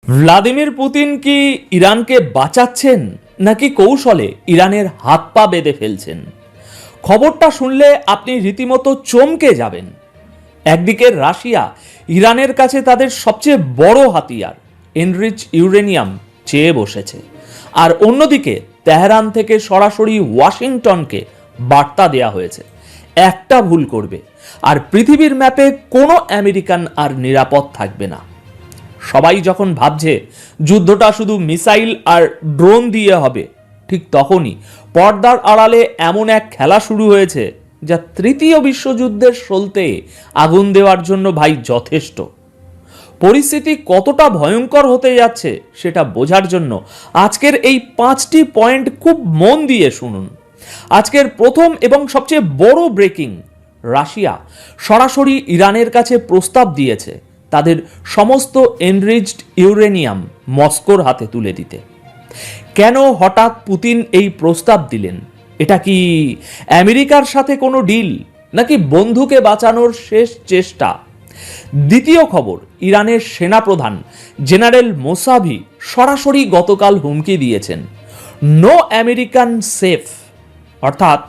Vladimir Putin কি ইরানকে বাঁচাচ্ছেন নাকি কৌশলে ইরানের হাত পা বেঁধে ফেলছেন? খবরটা শুনলে আপনি রীতিমতো চমকে যাবেন। একদিকে রাশিয়া ইরানের কাছে তাদের সবচেয়ে বড় হাতিয়ার এনরিচ ইউরেনিয়াম চেয়ে বসেছে, আর অন্যদিকে তেহরান থেকে সরাসরি ওয়াশিংটনকে বার্তা দেয়া হয়েছে একটা ভুল করবে আর পৃথিবীর ম্যাপে কোনো আমেরিকান আর নিরাপদ থাকবে না। সবাই যখন ভাবছে যুদ্ধটা শুধু মিসাইল আর ড্রোন দিয়ে হবে, ঠিক তখনই পর্দার আড়ালে এমন এক খেলা শুরু হয়েছে যা তৃতীয় বিশ্বযুদ্ধের সলতে আগুন দেওয়ার জন্য ভাই যথেষ্ট। পরিস্থিতি কতটা ভয়ঙ্কর হতে যাচ্ছে সেটা বোঝার জন্য আজকের এই 5টি পয়েন্ট খুব মন দিয়ে শুনুন। আজকের প্রথম এবং সবচেয়ে বড় ব্রেকিং, রাশিয়া সরাসরি ইরানের কাছে প্রস্তাব দিয়েছে তাদের সমস্ত এনরিচড ইউরেনিয়াম মস্কোর হাতে তুলে দিতে। কেন হঠাৎ পুতিন এই প্রস্তাব দিলেন? এটা কি আমেরিকার সাথে কোনো ডিল, নাকি বন্ধুকে বাঁচানোর শেষ চেষ্টা? দ্বিতীয় খবর, ইরানের সেনাপ্রধান জেনারেল মোসাভি সরাসরি গতকাল হুমকি দিয়েছেন নো আমেরিকান সেফ, অর্থাৎ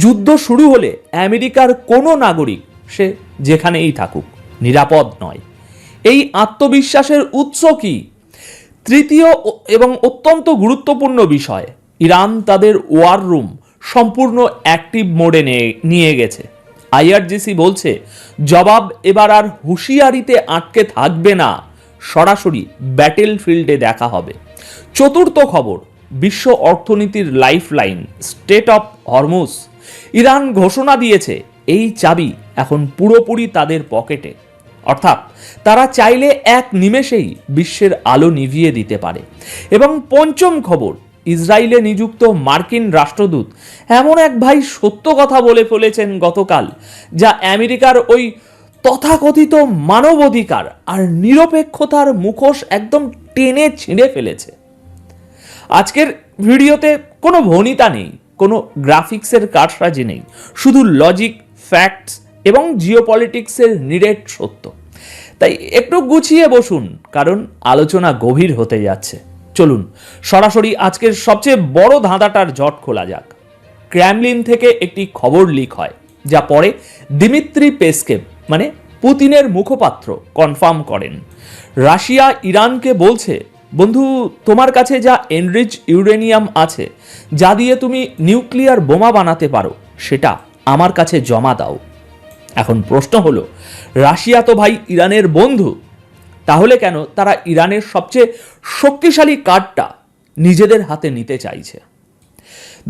যুদ্ধ শুরু হলে আমেরিকার কোনো নাগরিক সে যেখানেই থাকুক নিরাপদ নয়। এই আত্মবিশ্বাসের উৎস কি? তৃতীয় এবং অত্যন্ত গুরুত্বপূর্ণ বিষয়, ইরান তাদের ওয়ার রুম সম্পূর্ণ অ্যাক্টিভ মোডে নিয়ে গেছে। আইআরজিসি বলছে জবাব এবার আর হুঁশিয়ারিতে আটকে থাকবে না, সরাসরি ব্যাটেল ফিল্ডে দেখা হবে। চতুর্থ খবর, বিশ্ব অর্থনীতির lifeline state of Hormuz, Iran ঘোষণা দিয়েছে এই চাবি এখন পুরোপুরি তাদের পকেটে, অর্থাৎ তারা চাইলে এক নিমেষেই বিশ্বের আলো নিভিয়ে দিতে পারে। এবং পঞ্চম খবর, ইসরায়েলে নিযুক্ত মার্কিন রাষ্ট্রদূত এমন এক ভাই সত্য কথা বলে ফেলেছেন গতকাল, যা আমেরিকার ওই তথাকথিত মানবাধিকার আর নিরপেক্ষতার মুখোশ একদম টেনে ছিঁড়ে ফেলেছে। আজকের ভিডিওতে কোনো ভনিতা নেই, কোনো গ্রাফিক্সের কারসাজি নেই, শুধু লজিক, ফ্যাক্টস এবং জিওপলিটিক্সের নিরেট সত্য। তাই একটু গুছিয়ে বসুন, কারণ আলোচনা গভীর হতে যাচ্ছে। চলুন সরাসরি আজকের সবচেয়ে বড় ধাঁধাটার জট খোলা যাক। ক্রেমলিন থেকে একটি খবর লিক হয়, যা পরে দিমিত্রি পেসকেভ মানে পুতিনের মুখপাত্র কনফার্ম করেন। রাশিয়া ইরানকে বলছে, বন্ধু, তোমার কাছে যা এনরিচ ইউরেনিয়াম আছে, যা দিয়ে তুমি নিউক্লিয়ার বোমা বানাতে পারো, সেটা আমার কাছে জমা দাও। এখন প্রশ্ন হলো, রাশিয়া তো ভাই ইরানের বন্ধু, তাহলে কেন তারা ইরানের সবচেয়ে শক্তিশালী কার্ডটা নিজেদের হাতে নিতে চাইছে?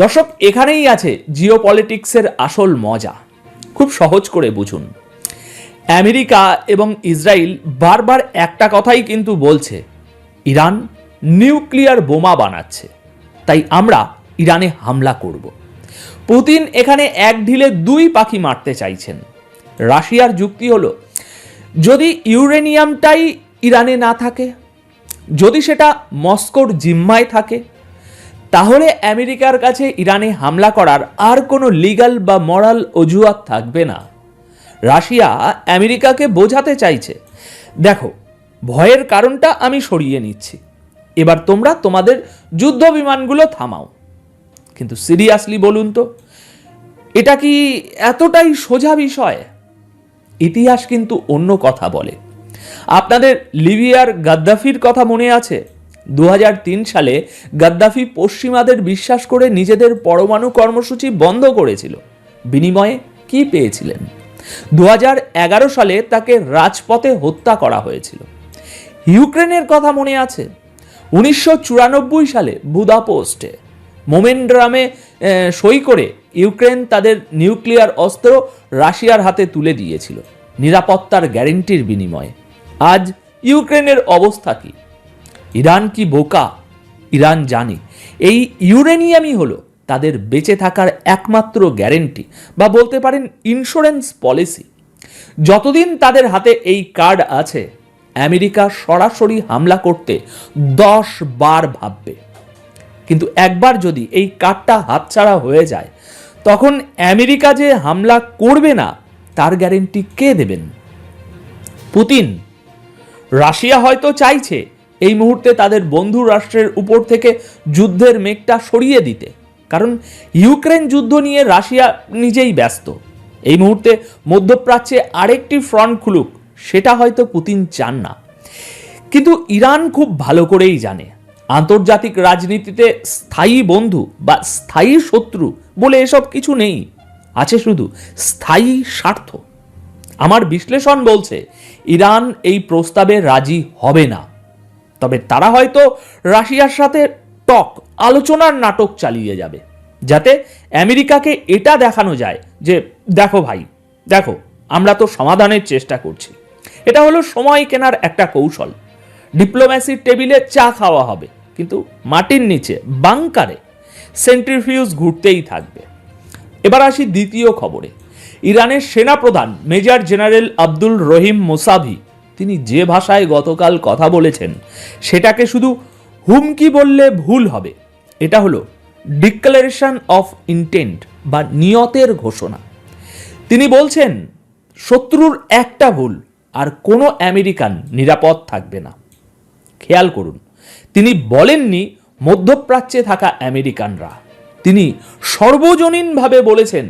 দর্শক, এখানেই আছে জিওপলিটিক্সের আসল মজা। খুব সহজ করে বুঝুন। আমেরিকা এবং ইসরায়েল বারবার একটা কথাই কিন্তু বলছে, ইরান নিউক্লিয়ার বোমা বানাচ্ছে, তাই আমরা ইরানে হামলা করব। পুতিন এখানে এক ঢিলে দুই পাখি মারতে চাইছেন। রাশিয়ার যুক্তি হলো, যদি ইউরেনিয়ামটাই ইরানে না থাকে, যদি সেটা মস্কোর জিম্মায় থাকে, তাহলে আমেরিকার কাছে ইরানে হামলা করার আর কোনো লিগ্যাল বা মরাল অজুহাত থাকবে না। রাশিয়া আমেরিকাকে বোঝাতে চাইছে, দেখো, ভয়ের কারণটা আমি সরিয়ে নিচ্ছি, এবার তোমরা তোমাদের যুদ্ধ বিমানগুলো থামাও। কিন্তু সিরিয়াসলি বলুন তো, এটা কি এতটাই সোজা বিষয়? ইতিহাস কিন্তু অন্য কথা বলে। আপনাদের লিবিয়ার গাদ্দাফির কথা মনে আছে? 2003 সালে গাদ্দাফি পশ্চিমাদের বিশ্বাস করে নিজেদের পরমাণু কর্মসূচি বন্ধ করেছিল। বিনিময়ে কি পেয়েছিলেন? 2011 সালে তাকে রাজপথে হত্যা করা হয়েছিল। ইউক্রেনের কথা মনে আছে? 1994 সালে বুদাপেস্টে মোমেন্ডামে সই করে ইউক্রেন তাদের নিউক্লিয়ার অস্ত্র রাশিয়ার হাতে তুলে দিয়েছিল নিরাপত্তার গ্যারেন্টির বিনিময়ে। আজ ইউক্রেনের অবস্থা কি? ইরান কি বোকা? ইরান জানে এই ইউরেনিয়ামই হলো তাদের বেঁচে থাকার একমাত্র গ্যারেন্টি, বা বলতে পারেন ইন্স্যুরেন্স পলিসি। যতদিন তাদের হাতে এই কার্ড আছে, আমেরিকা সরাসরি হামলা করতে 10 বার ভাববে। কিন্তু একবার যদি এই কার্ডটা হাতছাড়া হয়ে যায়, তখন আমেরিকা যে হামলা করবে না তার গ্যারেন্টি কে দেবেন? পুতিন। রাশিয়া হয়তো চাইছে এই মুহূর্তে তাদের বন্ধু রাষ্ট্রের উপর থেকে যুদ্ধের মেঘটা সরিয়ে দিতে, কারণ ইউক্রেন যুদ্ধ নিয়ে রাশিয়া নিজেই ব্যস্ত। এই মুহূর্তে মধ্যপ্রাচ্যে আরেকটি ফ্রন্ট খুলুক, সেটা হয়তো পুতিন চান না। কিন্তু ইরান খুব ভালো করেই জানে আন্তর্জাতিক রাজনীতিতে স্থায়ী বন্ধু বা স্থায়ী শত্রু বলে এসব কিছু নেই, আছে শুধু স্থায়ী স্বার্থ। আমার বিশ্লেষণ বলছে ইরান এই প্রস্তাবে রাজি হবে না, তবে তারা হয়তো রাশিয়ার সাথে আলোচনার নাটক চালিয়ে যাবে, যাতে আমেরিকাকে এটা দেখানো যায় যে দেখো ভাই, দেখো আমরা তো সমাধানের চেষ্টা করছি। এটা হলো সময় কেনার একটা কৌশল। ডিপ্লোম্যাসির টেবিলে চা খাওয়া হবে, কিন্তু মাটির নিচে বাংকারে সেন্ট্রিফিউজ ঘুরতেই থাকবে। এবার আসি দ্বিতীয় খবরে। ইরানের সেনাপ্রধান মেজর জেনারেল আব্দুল রহিম মোসাভি তিনি যে ভাষায় গতকাল কথা বলেছেন সেটাকে শুধু হুমকি বললে ভুল হবে। এটা হলো ডিক্লারেশন অফ ইন্টেন্ট বা নিয়তের ঘোষণা। তিনি বলছেন শত্রুর একটা ভুল আর কোনো আমেরিকান নিরাপদ থাকবে না। খেয়াল করুন, তিনি বলেননি মধ্যপ্রাচ্যে থাকা আমেরিকানরা, তিনি সর্বজনীনভাবে বলেছেন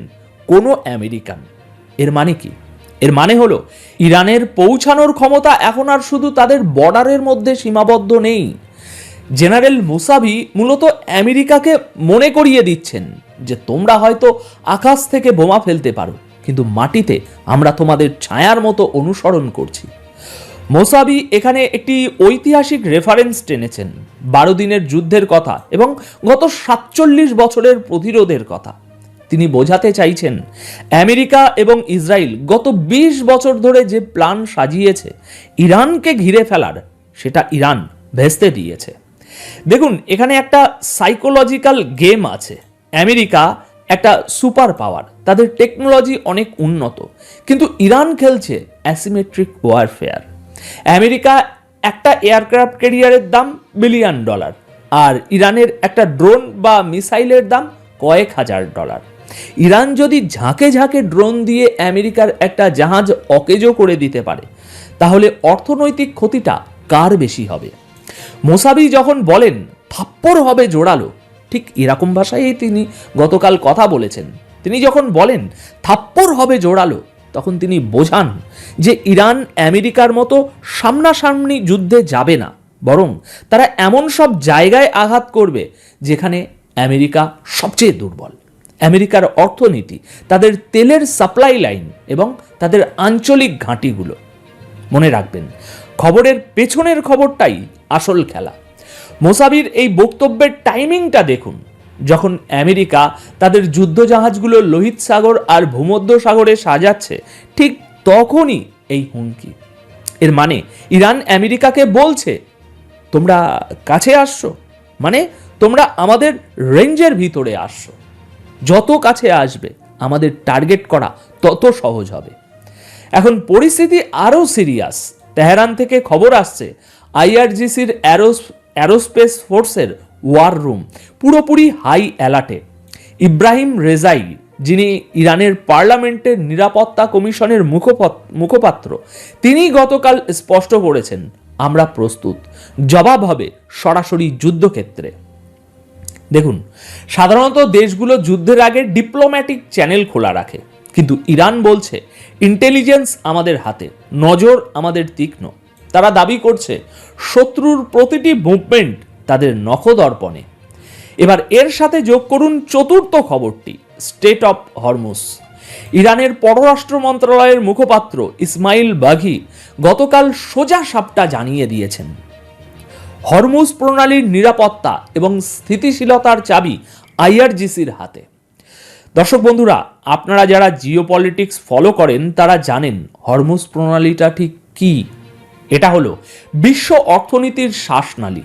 কোনো আমেরিকান। এর মানে কি? এর মানে হলো ইরানের পৌঁছানোর ক্ষমতা এখন আর শুধু তাদের বর্ডারের মধ্যে সীমাবদ্ধ নেই। জেনারেল মুসাভি মূলত আমেরিকাকে মনে করিয়ে দিচ্ছেন যে তোমরা হয়তো আকাশ থেকে বোমা ফেলতে পারো, কিন্তু মাটিতে আমরা তোমাদের ছায়ার মতো অনুসরণ করছি। মোসাভি এখানে একটি ঐতিহাসিক রেফারেন্স টেনেছেন, 12 দিনের যুদ্ধের কথা এবং গত 47 বছরের প্রতিরোধের কথা। তিনি বোঝাতে চাইছেন আমেরিকা এবং ইসরায়েল গত 20 বছর ধরে যে প্ল্যান সাজিয়েছে ইরানকে ঘিরে ফেলার, সেটা ইরান ভেস্তে দিয়েছে। দেখুন, এখানে একটা সাইকোলজিক্যাল গেম আছে। আমেরিকা একটা সুপার পাওয়ার, তাদের টেকনোলজি অনেক উন্নত, কিন্তু ইরান খেলছে অ্যাসিমেট্রিক ওয়ারফেয়ার। আমেরিকা একটা এয়ারক্রাফট ক্যারিয়ারের দাম $1 বিলিয়ন, আর ইরানের একটা ড্রোন বা মিসাইলের দাম কয়েক হাজার ডলার। ইরান যদি ঝাঁকে ঝাঁকে ড্রোন দিয়ে আমেরিকার একটা জাহাজ অকেজো করে দিতে পারে, তাহলে অর্থনৈতিক ক্ষতিটা কার বেশি হবে? মোসাভি যখন বলেন থাপ্পড় হবে জোরালো, ঠিক এরকম ভাষায় তিনি গতকাল কথা বলেছেন। তিনি যখন বলেন থাপ্পড় হবে জোরালো, তখন তিনি বোঝান যে ইরান আমেরিকার মতো সামনাসামনি যুদ্ধে যাবে না, বরং তারা এমন সব জায়গায় আঘাত করবে যেখানে আমেরিকা সবচেয়ে দুর্বল। আমেরিকার অর্থনীতি, তাদের তেলের সাপ্লাই লাইন এবং তাদের আঞ্চলিক ঘাঁটিগুলো। মনে রাখবেন, খবরের পেছনের খবরটাই আসল খেলা। মোসাভির এই বক্তব্যের টাইমিংটা দেখুন। যখন আমেরিকা তাদের যুদ্ধজাহাজগুলো লোহিত সাগর আর ভূমধ্য সাগরে সাজাচ্ছে, ঠিক তখনই এই হুমকি। এর মানে ইরান আমেরিকাকে বলছে তোমরা কাছে আসছো, মানে তোমরা আমাদের রেঞ্জের ভিতরে আসছো। যত কাছে আসবে আমাদের টার্গেট করা তত সহজ হবে। এখন পরিস্থিতি আরও সিরিয়াস। তেহরান থেকে খবর আসছে আইআরজিসির অ্যারোস্পেস ফোর্সের ওয়ার রুম পুরোপুরি হাই অ্যালার্টে। ইব্রাহিম রেজাই, যিনি ইরানের পার্লামেন্টের নিরাপত্তা কমিশনের মুখপাত্র, তিনি গতকাল স্পষ্ট করেছেন আমরা প্রস্তুত, জবাব হবে সরাসরি যুদ্ধক্ষেত্রে। দেখুন, সাধারণত দেশগুলো যুদ্ধের আগে ডিপ্লোম্যাটিক চ্যানেল খোলা রাখে, কিন্তু ইরান বলছে ইন্টেলিজেন্স আমাদের হাতে, নজর আমাদের তীক্ষ্ণ। তারা দাবি করছে শত্রুর প্রতিটি মুভমেন্ট তাদের নখদর্পণে। এবার এর সাথে যোগ করুন চতুর্থ খবরটি, স্টেট অফ হরমুজ। ইরানের পররাষ্ট্র মন্ত্রণালয়ের মুখপাত্র ইসমাইল বাঘি গতকাল সোজা সাপটা জানিয়ে দিয়েছেন হরমুজ প্রণালীর নিরাপত্তা এবং স্থিতিশীলতার চাবি আইআরজিসির হাতে। দর্শক বন্ধুরা, আপনারা যারা জিওপলিটিক্স ফলো করেন তারা জানেন হরমুজ প্রণালীটা ঠিক কি। এটা হলো বিশ্ব অর্থনীতির শ্বাসনালী।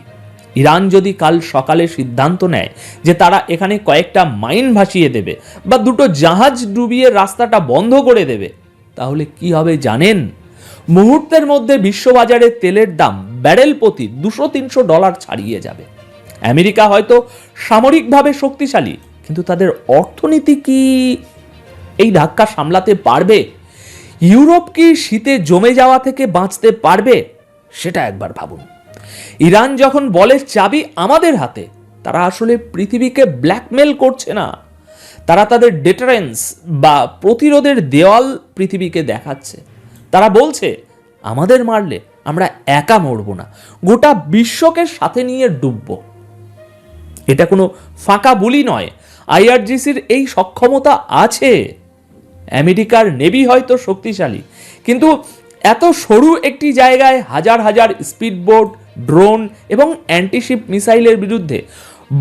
ইরান যদি কাল সকালে সিদ্ধান্ত নেয় যে তারা এখানে কয়েকটা মাইন ভাসিয়ে দেবে বা দুটো জাহাজ ডুবিয়ে রাস্তাটা বন্ধ করে দেবে, তাহলে কি হবে জানেন? মুহূর্তের মধ্যে বিশ্ববাজারে তেলের দাম ব্যারেল প্রতি $200-300 ছাড়িয়ে যাবে। আমেরিকা হয়তো সামরিকভাবে শক্তিশালী, কিন্তু তাদের অর্থনীতি কি এই ধাক্কা সামলাতে পারবে? ইউরোপ কি শীতে জমে যাওয়া থেকে বাঁচতে পারবে? সেটা একবার ভাবুন। ইরান যখন বলে চাবি আমাদের হাতে, তারা আসলে পৃথিবীকে ব্ল্যাকমেল করছে না, তারা তাদের ডেটারেন্স বা প্রতিরোধের দেওয়াল পৃথিবীকে দেখাচ্ছে। তারা বলছে আমাদের মারলে আমরা একা মরব না, গোটা বিশ্বকে সাথে নিয়ে ডুবব। এটা কোনো ফাঁকা বুলি নয়, আইআরজিসির এই সক্ষমতা আছে। আমেরিকার নেভি হয়তো শক্তিশালী, কিন্তু এত সরু একটি জায়গায় হাজার হাজার স্পিডবোট, ড্রোন এবং অ্যান্টিশিপ মিসাইলের বিরুদ্ধে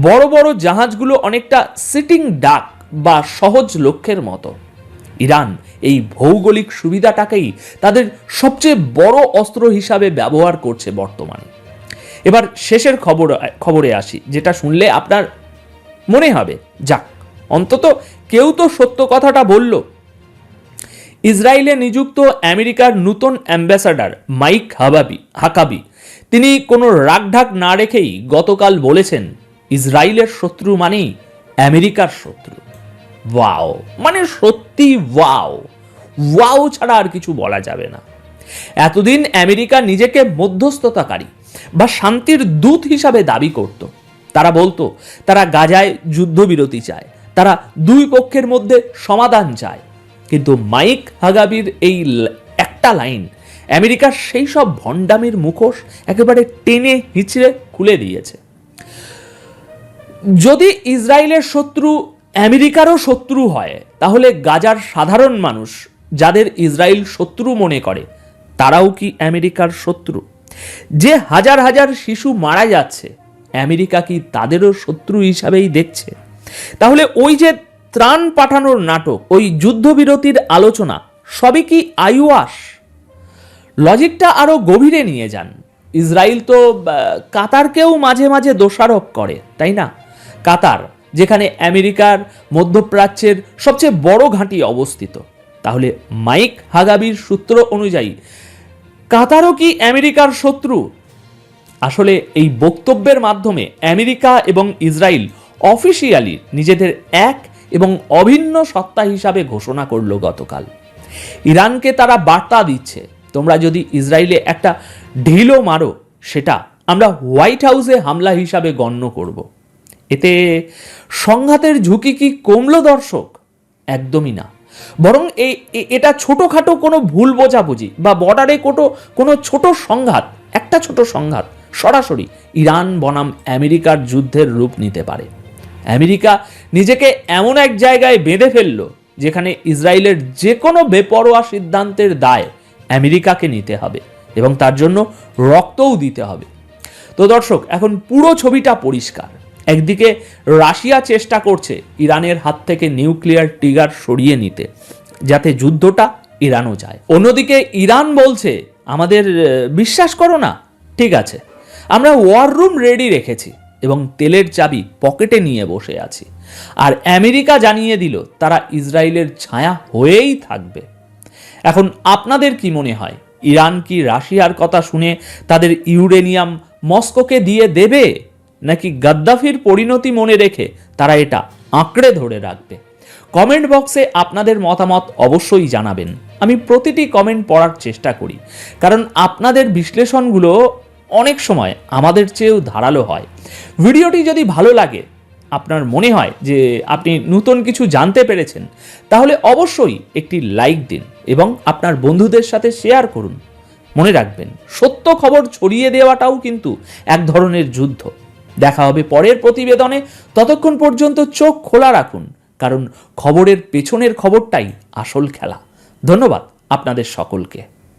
বড় বড় জাহাজগুলো অনেকটা সিটিং ডাক বা সহজ লক্ষ্যের মতো। ইরান এই ভৌগোলিক সুবিধাটাকেই তাদের সবচেয়ে বড় অস্ত্র হিসাবে ব্যবহার করছে বর্তমানে। এবার শেষের খবরে আসি, যেটা শুনলে আপনার মনে হবে যাক, অন্তত কেউ তো সত্য কথাটা বলল। ইসরায়েলে নিযুক্ত আমেরিকার নতুন অ্যাম্বাসাডার মাইক হাকাবি তিনি কোনো রাগঢাক না রেখেই গতকাল বলেছেন ইসরায়েলের শত্রু মানেই আমেরিকার শত্রু। ওয়াও, মানে সত্যি ওয়াও, ওয়াও ছাড়া আর কিছু বলা যাবে না। এতদিন আমেরিকা নিজেকে মধ্যস্থতাকারী বা শান্তির দূত হিসাবে দাবি করত। তারা বলতো তারা গাজায় যুদ্ধবিরতি চায়, তারা দুই পক্ষের মধ্যে সমাধান চায়। কিন্তু মাইক হাগাবির এই একটা লাইন আমেরিকার সেই সব ভণ্ডামির মুখোশ একেবারে টেনে হিঁচড়ে খুলে দিয়েছে। যদি ইসরায়েলের শত্রু আমেরিকারও শত্রু হয়, তাহলে গাজার সাধারণ মানুষ যাদের ইসরায়েল শত্রু মনে করে, তারাও কি আমেরিকার শত্রু? যে হাজার হাজার শিশু মারা যাচ্ছে, আমেরিকা কি তাদেরও শত্রু হিসাবেই দেখছে? তাহলে ওই যে ত্রাণ পাঠানোর নাটক, ওই যুদ্ধবিরতির আলোচনা, সবই কি আইওয়াস? লজিকটা আরো গভীরে নিয়ে যান। ইসরায়েল তো কাতারকেও মাঝে মাঝে দোষারোপ করে, তাই না? কাতার, যেখানে আমেরিকার মধ্যপ্রাচ্যের সবচেয়ে বড় ঘাঁটি অবস্থিত। তাহলে মাইক হাগাবির সূত্র অনুযায়ী কাতারও কি আমেরিকার শত্রু? আসলে এই বক্তব্যের মাধ্যমে আমেরিকা এবং ইসরায়েল অফিসিয়ালি নিজেদের এক এবং অভিন্ন সত্তা হিসাবে ঘোষণা করলো গতকাল। ইরানকে তারা বার্তা দিচ্ছে, তোমরা যদি ইসরায়েলে একটা ঢিলও মারো, সেটা আমরা হোয়াইট হাউসে হামলা হিসাবে গণ্য করব। এতে সংঘাতের ঝুঁকি কি কমলো দর্শক? একদমই না, বরং এটা ছোটখাটো কোনো ভুল বোঝাবুঝি বা বর্ডারে কোনো ছোট সংঘাত, একটা ছোট সংঘাত সরাসরি ইরান বনাম আমেরিকার যুদ্ধের রূপ নিতে পারে। আমেরিকা নিজেকে এমন এক জায়গায় বেঁধে ফেলল যেখানে ইসরায়েলের যে কোনো বেপরোয়া সিদ্ধান্তের দায় আমেরিকাকে নিতে হবে এবং তার জন্য রক্তও দিতে হবে। তো দর্শক, এখন পুরো ছবিটা পরিষ্কার। একদিকে রাশিয়া চেষ্টা করছে ইরানের হাত থেকে নিউক্লিয়ার ট্রিগার সরিয়ে নিতে, যাতে যুদ্ধটা ইরানও যায়। অন্যদিকে ইরান বলছে আমাদের বিশ্বাস করো না, ঠিক আছে, আমরা ওয়ার রুম রেডি রেখেছি এবং তেলের চাবি পকেটে নিয়ে বসে আছি। আর আমেরিকা জানিয়ে দিল তারা ইসরায়েলের ছায়া হয়েই থাকবে। এখন আপনাদের কি মনে হয়, ইরান কি রাশিয়ার কথা শুনে তাদের ইউরেনিয়াম মস্কোকে দিয়ে দেবে, নাকি গাদ্দাফির পরিণতি মনে রেখে তারা এটা আঁকড়ে ধরে রাখবে? কমেন্ট বক্সে আপনাদের মতামত অবশ্যই জানাবেন। আমি প্রতিটি কমেন্ট পড়ার চেষ্টা করি, কারণ আপনাদের বিশ্লেষণগুলো অনেক সময় আমাদের চেয়েও ধারালো হয়। ভিডিওটি যদি ভালো লাগে, আপনার মনে হয় যে আপনি নতুন কিছু জানতে পেরেছেন, তাহলে অবশ্যই একটি লাইক দিন এবং আপনার বন্ধুদের সাথে শেয়ার করুন। মনে রাখবেন, সত্য খবর ছড়িয়ে দেওয়াটাও কিন্তু এক ধরনের যুদ্ধ। দেখা হবে পরের প্রতিবেদনে। ততক্ষণ পর্যন্ত চোখ খোলা রাখুন, কারণ খবরের পেছনের খবরটাই আসল খেলা। ধন্যবাদ আপনাদের সকলকে।